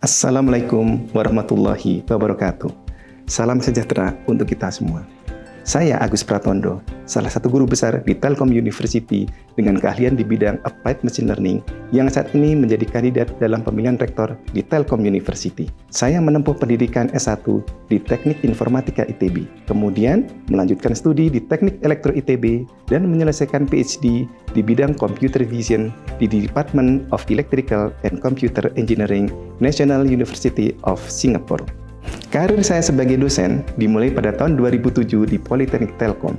Assalamualaikum warahmatullahi wabarakatuh. Salam sejahtera untuk kita semua. Saya Agus Pratondo, salah satu guru besar di Telkom University dengan keahlian di bidang Applied Machine Learning yang saat ini menjadi kandidat dalam pemilihan rektor di Telkom University. Saya menempuh pendidikan S1 di Teknik Informatika ITB, kemudian melanjutkan studi di Teknik Elektro ITB dan menyelesaikan PhD di bidang Computer Vision di Department of Electrical and Computer Engineering, National University of Singapore. Karir saya sebagai dosen dimulai pada tahun 2007 di Politeknik Telkom.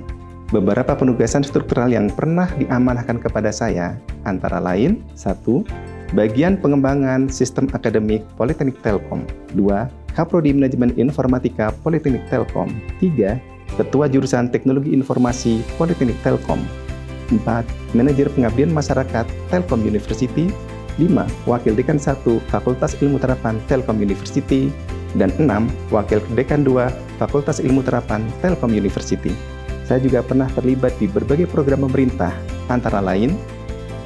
Beberapa penugasan struktural yang pernah diamanahkan kepada saya antara lain: 1. Bagian pengembangan sistem akademik Politeknik Telkom. 2. Kaprodi Manajemen Informatika Politeknik Telkom. 3. Ketua Jurusan Teknologi Informasi Politeknik Telkom. 4. Manajer Pengabdian Masyarakat Telkom University. 5. Wakil Dekan 1 Fakultas Ilmu Terapan Telkom University. Dan 6. Wakil Dekan 2 Fakultas Ilmu Terapan Telkom University. Saya juga pernah terlibat di berbagai program pemerintah, antara lain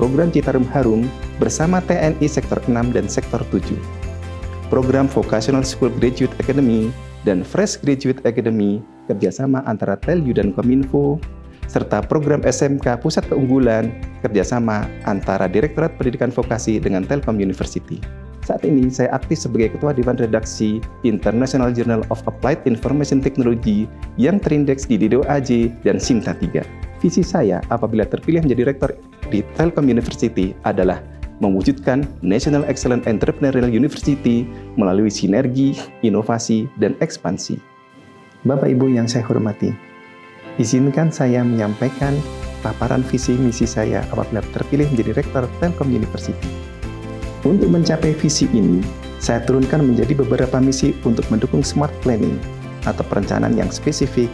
Program Citarum Harum bersama TNI Sektor 6 dan Sektor 7, Program Vocational School Graduate Academy dan Fresh Graduate Academy kerjasama antara Telyu dan Kominfo, serta program SMK Pusat Keunggulan kerjasama antara Direktorat Pendidikan Vokasi dengan Telkom University. Saat ini saya aktif sebagai Ketua Dewan Redaksi International Journal of Applied Information Technology yang terindeks di Dido AJ dan Sinta 3. Visi saya apabila terpilih menjadi rektor di Telkom University adalah mewujudkan National Excellent Entrepreneurial University melalui sinergi, inovasi, dan ekspansi. Bapak Ibu yang saya hormati, izinkan saya menyampaikan paparan visi misi saya apabila terpilih menjadi rektor Telkom University. Untuk mencapai visi ini, saya turunkan menjadi beberapa misi untuk mendukung smart planning atau perencanaan yang spesifik,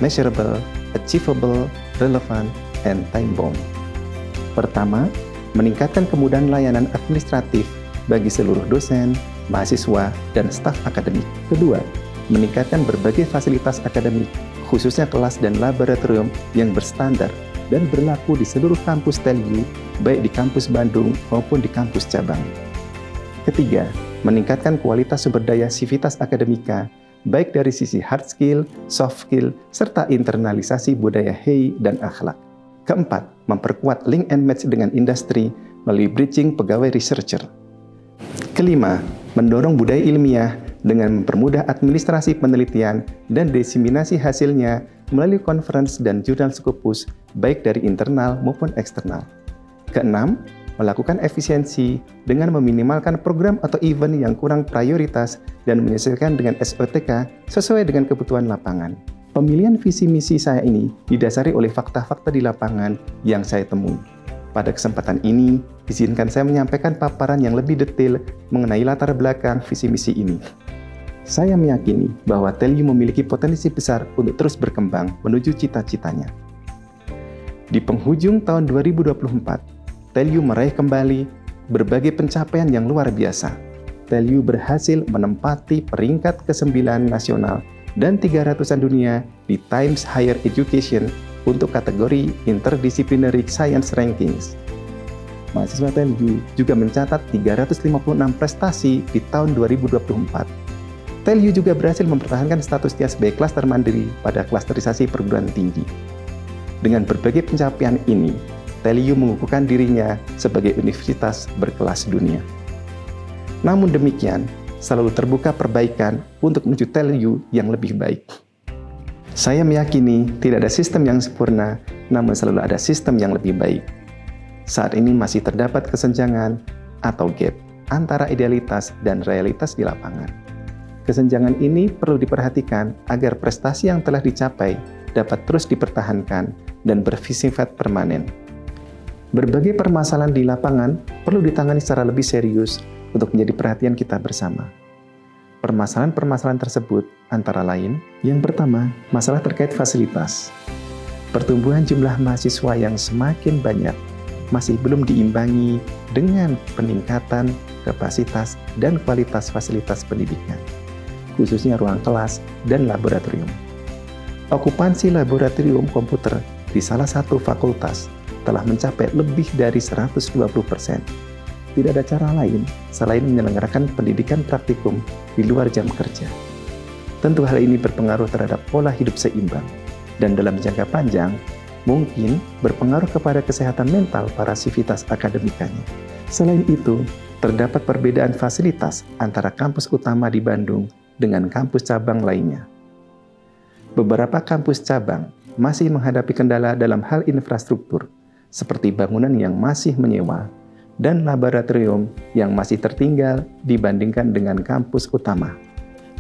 measurable, achievable, relevant, and time-bound. Pertama, meningkatkan kemudahan layanan administratif bagi seluruh dosen, mahasiswa, dan staf akademik. Kedua, meningkatkan berbagai fasilitas akademik, khususnya kelas dan laboratorium yang berstandar dan berlaku di seluruh kampus Telyu, baik di kampus Bandung maupun di kampus cabang. Ketiga, meningkatkan kualitas sumber daya sivitas akademika, baik dari sisi hard skill, soft skill, serta internalisasi budaya HEI dan akhlak. Keempat, memperkuat link and match dengan industri melalui bridging pegawai researcher. Kelima, mendorong budaya ilmiah dengan mempermudah administrasi penelitian dan diseminasi hasilnya melalui conference dan jurnal Scopus, baik dari internal maupun eksternal. Keenam, melakukan efisiensi dengan meminimalkan program atau event yang kurang prioritas dan menyesuaikan dengan SOTK sesuai dengan kebutuhan lapangan. Pemilihan visi misi saya ini didasari oleh fakta-fakta di lapangan yang saya temui. Pada kesempatan ini, izinkan saya menyampaikan paparan yang lebih detail mengenai latar belakang visi misi ini. Saya meyakini bahwa Telyu memiliki potensi besar untuk terus berkembang menuju cita-citanya. Di penghujung tahun 2024, Telyu meraih kembali berbagai pencapaian yang luar biasa. Telyu berhasil menempati peringkat ke-9 nasional dan 300-an dunia di Times Higher Education untuk kategori Interdisciplinary Science Rankings. Mahasiswa Telyu juga mencatat 356 prestasi di tahun 2024. Telyu juga berhasil mempertahankan statusnya sebagai klaster mandiri pada klasterisasi perguruan tinggi. Dengan berbagai pencapaian ini, Telyu mengukuhkan dirinya sebagai universitas berkelas dunia. Namun demikian, selalu terbuka perbaikan untuk menuju Telyu yang lebih baik. Saya meyakini tidak ada sistem yang sempurna, namun selalu ada sistem yang lebih baik. Saat ini masih terdapat kesenjangan atau gap antara idealitas dan realitas di lapangan. Kesenjangan ini perlu diperhatikan agar prestasi yang telah dicapai dapat terus dipertahankan dan bersifat permanen. Berbagai permasalahan di lapangan perlu ditangani secara lebih serius untuk menjadi perhatian kita bersama. Permasalahan-permasalahan tersebut antara lain, yang pertama, masalah terkait fasilitas. Pertumbuhan jumlah mahasiswa yang semakin banyak masih belum diimbangi dengan peningkatan kapasitas dan kualitas fasilitas pendidikan, khususnya ruang kelas dan laboratorium. Okupansi laboratorium komputer di salah satu fakultas telah mencapai lebih dari 120%. tidak ada cara lain selain menyelenggarakan pendidikan praktikum di luar jam kerja. Tentu hal ini berpengaruh terhadap pola hidup seimbang, dan dalam jangka panjang mungkin berpengaruh kepada kesehatan mental para sivitas akademikanya. Selain itu, terdapat perbedaan fasilitas antara kampus utama di Bandung dengan kampus cabang lainnya. Beberapa kampus cabang masih menghadapi kendala dalam hal infrastruktur, seperti bangunan yang masih menyewa dan laboratorium yang masih tertinggal dibandingkan dengan kampus utama.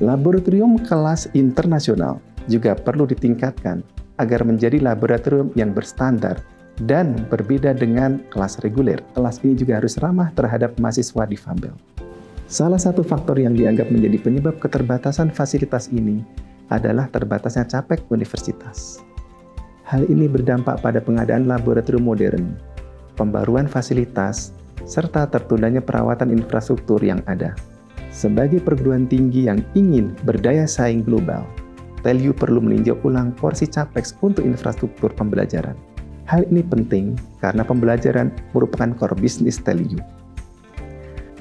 Laboratorium kelas internasional juga perlu ditingkatkan agar menjadi laboratorium yang berstandar dan berbeda dengan kelas reguler. Kelas ini juga harus ramah terhadap mahasiswa difabel. Salah satu faktor yang dianggap menjadi penyebab keterbatasan fasilitas ini adalah terbatasnya capek universitas. Hal ini berdampak pada pengadaan laboratorium modern, pembaruan fasilitas, serta tertundanya perawatan infrastruktur yang ada. Sebagai perguruan tinggi yang ingin berdaya saing global, TELU perlu meninjau ulang porsi capex untuk infrastruktur pembelajaran. Hal ini penting karena pembelajaran merupakan core bisnis TELU.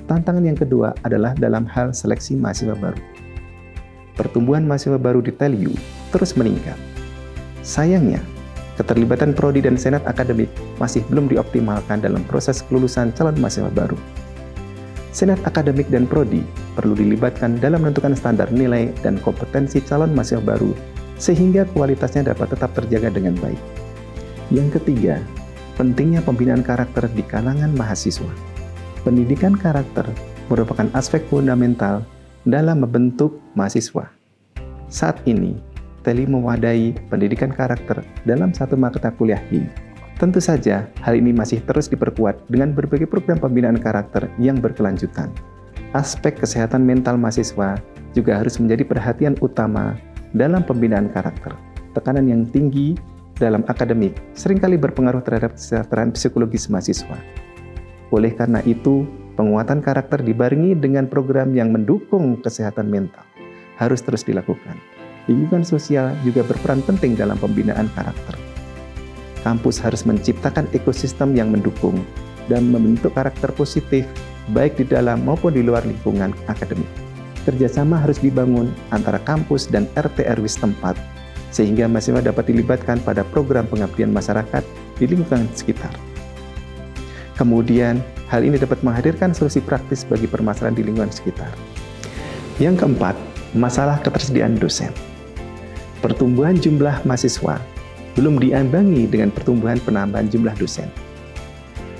Tantangan yang kedua adalah dalam hal seleksi mahasiswa baru. Pertumbuhan mahasiswa baru di TELU terus meningkat. Sayangnya, keterlibatan prodi dan senat akademik masih belum dioptimalkan dalam proses kelulusan calon mahasiswa baru. Senat akademik dan prodi perlu dilibatkan dalam menentukan standar nilai dan kompetensi calon mahasiswa baru sehingga kualitasnya dapat tetap terjaga dengan baik. Yang ketiga, pentingnya pembinaan karakter di kalangan mahasiswa. Pendidikan karakter merupakan aspek fundamental dalam membentuk mahasiswa. Saat ini, TELU mewadahi pendidikan karakter dalam satu mata kuliah ini. Tentu saja, hal ini masih terus diperkuat dengan berbagai program pembinaan karakter yang berkelanjutan. Aspek kesehatan mental mahasiswa juga harus menjadi perhatian utama dalam pembinaan karakter. Tekanan yang tinggi dalam akademik seringkali berpengaruh terhadap kesejahteraan psikologis mahasiswa. Oleh karena itu, penguatan karakter dibarengi dengan program yang mendukung kesehatan mental harus terus dilakukan. Lingkungan sosial juga berperan penting dalam pembinaan karakter. Kampus harus menciptakan ekosistem yang mendukung dan membentuk karakter positif baik di dalam maupun di luar lingkungan akademik. Kerjasama harus dibangun antara kampus dan RT/RW setempat sehingga mahasiswa dapat dilibatkan pada program pengabdian masyarakat di lingkungan sekitar. Kemudian, hal ini dapat menghadirkan solusi praktis bagi permasalahan di lingkungan sekitar. Yang keempat, masalah ketersediaan dosen. Pertumbuhan jumlah mahasiswa belum diimbangi dengan pertumbuhan penambahan jumlah dosen.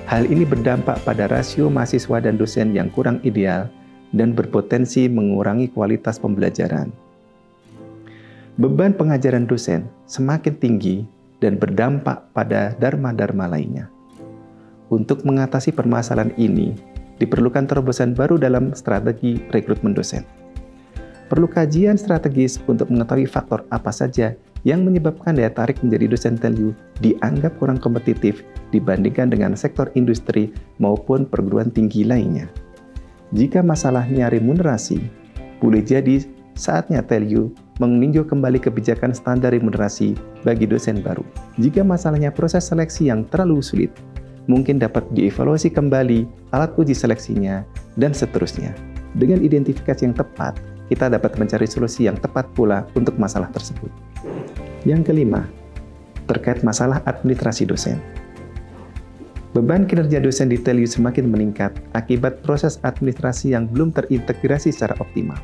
Hal ini berdampak pada rasio mahasiswa dan dosen yang kurang ideal dan berpotensi mengurangi kualitas pembelajaran. Beban pengajaran dosen semakin tinggi dan berdampak pada dharma-dharma lainnya. Untuk mengatasi permasalahan ini, diperlukan terobosan baru dalam strategi rekrutmen dosen. Perlu kajian strategis untuk mengetahui faktor apa saja yang menyebabkan daya tarik menjadi dosen TELU dianggap kurang kompetitif dibandingkan dengan sektor industri maupun perguruan tinggi lainnya. Jika masalahnya remunerasi, boleh jadi saatnya TELU meninjau kembali kebijakan standar remunerasi bagi dosen baru. Jika masalahnya proses seleksi yang terlalu sulit, mungkin dapat dievaluasi kembali alat uji seleksinya, dan seterusnya. Dengan identifikasi yang tepat, kita dapat mencari solusi yang tepat pula untuk masalah tersebut. Yang kelima, terkait masalah administrasi dosen. Beban kinerja dosen di TELU semakin meningkat akibat proses administrasi yang belum terintegrasi secara optimal.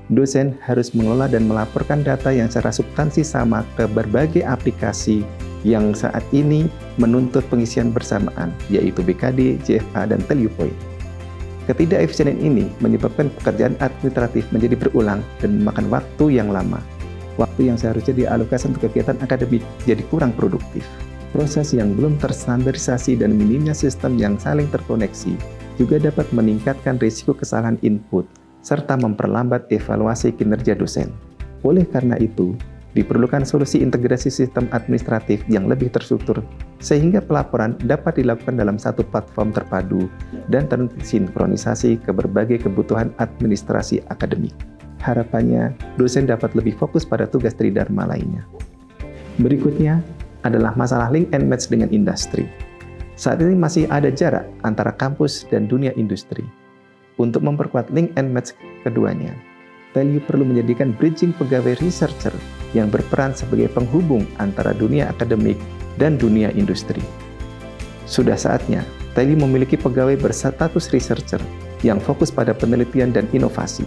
Dosen harus mengelola dan melaporkan data yang secara substansi sama ke berbagai aplikasi yang saat ini menuntut pengisian bersamaan, yaitu BKD, JFA, dan TELU Point. Ketidakefisienan ini menyebabkan pekerjaan administratif menjadi berulang dan memakan waktu yang lama. Waktu yang seharusnya dialokasikan untuk kegiatan akademik jadi kurang produktif. Proses yang belum terstandarisasi dan minimnya sistem yang saling terkoneksi juga dapat meningkatkan risiko kesalahan input serta memperlambat evaluasi kinerja dosen. Oleh karena itu, diperlukan solusi integrasi sistem administratif yang lebih terstruktur sehingga pelaporan dapat dilakukan dalam satu platform terpadu dan tersinkronisasi ke berbagai kebutuhan administrasi akademik. Harapannya, dosen dapat lebih fokus pada tugas tridharma lainnya. Berikutnya adalah masalah link and match dengan industri. Saat ini masih ada jarak antara kampus dan dunia industri. Untuk memperkuat link and match keduanya, Telyu perlu menjadikan bridging pegawai researcher yang berperan sebagai penghubung antara dunia akademik dan dunia industri. Sudah saatnya Telyu memiliki pegawai berstatus researcher yang fokus pada penelitian dan inovasi.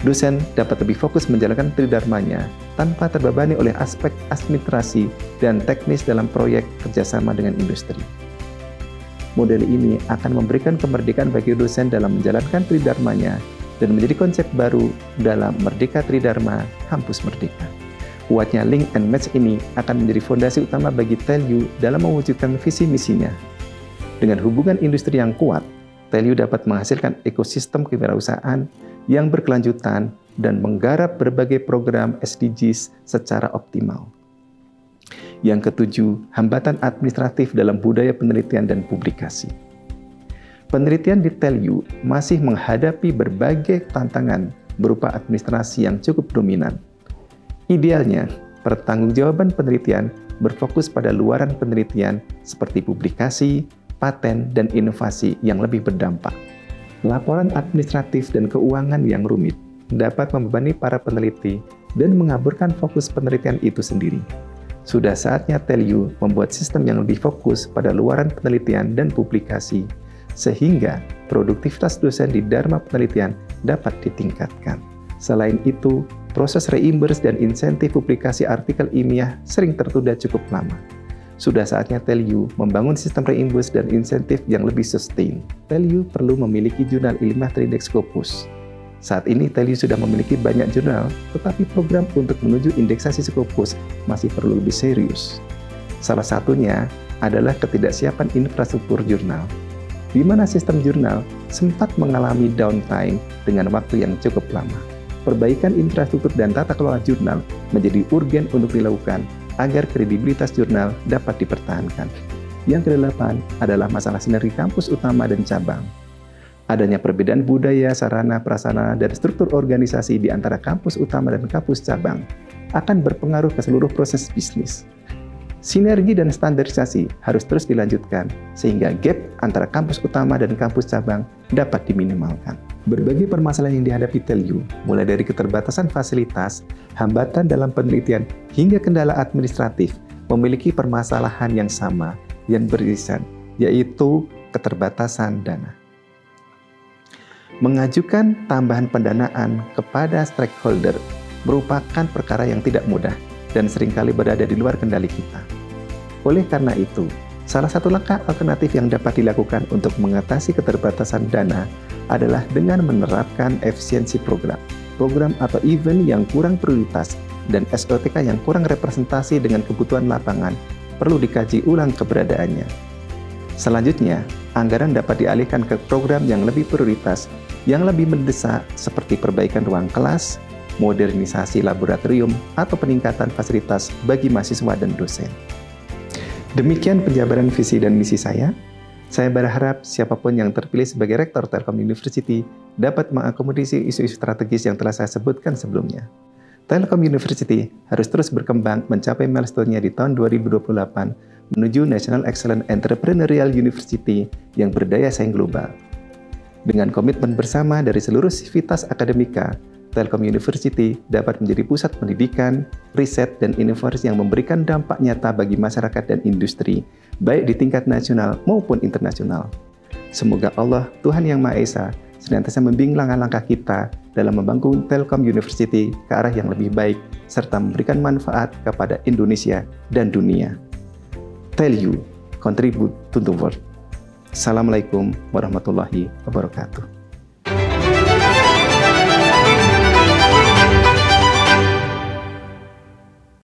Dosen dapat lebih fokus menjalankan tridharmanya tanpa terbebani oleh aspek administrasi dan teknis dalam proyek kerjasama dengan industri. Model ini akan memberikan kemerdekaan bagi dosen dalam menjalankan tridharmanya dan menjadi konsep baru dalam Merdeka Tridharma Kampus Merdeka. Kuatnya link and match ini akan menjadi fondasi utama bagi Telyu dalam mewujudkan visi misinya. Dengan hubungan industri yang kuat, Telyu dapat menghasilkan ekosistem kewirausahaan yang berkelanjutan dan menggarap berbagai program SDGs secara optimal. Yang ketujuh, hambatan administratif dalam budaya penelitian dan publikasi. Penelitian di Telyu masih menghadapi berbagai tantangan berupa administrasi yang cukup dominan. Idealnya, pertanggungjawaban penelitian berfokus pada luaran penelitian seperti publikasi, paten, dan inovasi yang lebih berdampak. Laporan administratif dan keuangan yang rumit dapat membebani para peneliti dan mengaburkan fokus penelitian itu sendiri. Sudah saatnya Telyu membuat sistem yang lebih fokus pada luaran penelitian dan publikasi, sehingga produktivitas dosen di Dharma penelitian dapat ditingkatkan. Selain itu, proses reimburse dan insentif publikasi artikel ilmiah sering tertunda cukup lama. Sudah saatnya Telyu membangun sistem reimburse dan insentif yang lebih sustain. Telyu perlu memiliki jurnal ilmiah terindeks Scopus. Saat ini Telyu sudah memiliki banyak jurnal, tetapi program untuk menuju indeksasi Scopus masih perlu lebih serius. Salah satunya adalah ketidaksiapan infrastruktur jurnal, di mana sistem jurnal sempat mengalami downtime dengan waktu yang cukup lama. Perbaikan infrastruktur dan tata kelola jurnal menjadi urgen untuk dilakukan agar kredibilitas jurnal dapat dipertahankan. Yang kedelapan adalah masalah sinergi kampus utama dan cabang. Adanya perbedaan budaya, sarana, prasarana, dan struktur organisasi di antara kampus utama dan kampus cabang akan berpengaruh ke seluruh proses bisnis. Sinergi dan standarisasi harus terus dilanjutkan, sehingga gap antara kampus utama dan kampus cabang dapat diminimalkan. Berbagai permasalahan yang dihadapi Telyu, mulai dari keterbatasan fasilitas, hambatan dalam penelitian, hingga kendala administratif, memiliki permasalahan yang sama yang beririsan, yaitu keterbatasan dana. Mengajukan tambahan pendanaan kepada stakeholder merupakan perkara yang tidak mudah dan seringkali berada di luar kendali kita. Oleh karena itu, salah satu langkah alternatif yang dapat dilakukan untuk mengatasi keterbatasan dana adalah dengan menerapkan efisiensi program atau event yang kurang prioritas dan SOTK yang kurang representasi dengan kebutuhan lapangan perlu dikaji ulang keberadaannya. Selanjutnya, anggaran dapat dialihkan ke program yang lebih prioritas, yang lebih mendesak seperti perbaikan ruang kelas, modernisasi laboratorium, atau peningkatan fasilitas bagi mahasiswa dan dosen. Demikian penjabaran visi dan misi saya. Saya berharap siapapun yang terpilih sebagai Rektor Telkom University dapat mengakomodasi isu-isu strategis yang telah saya sebutkan sebelumnya. Telkom University harus terus berkembang mencapai milestone-nya di tahun 2028 menuju National Excellent Entrepreneurial University yang berdaya saing global. Dengan komitmen bersama dari seluruh sivitas akademika, Telkom University dapat menjadi pusat pendidikan, riset, dan inovasi yang memberikan dampak nyata bagi masyarakat dan industri, baik di tingkat nasional maupun internasional. Semoga Allah, Tuhan Yang Maha Esa, senantiasa membimbing langkah-langkah kita dalam membangun Telkom University ke arah yang lebih baik, serta memberikan manfaat kepada Indonesia dan dunia. Telyu, contribute to the world. Assalamualaikum warahmatullahi wabarakatuh.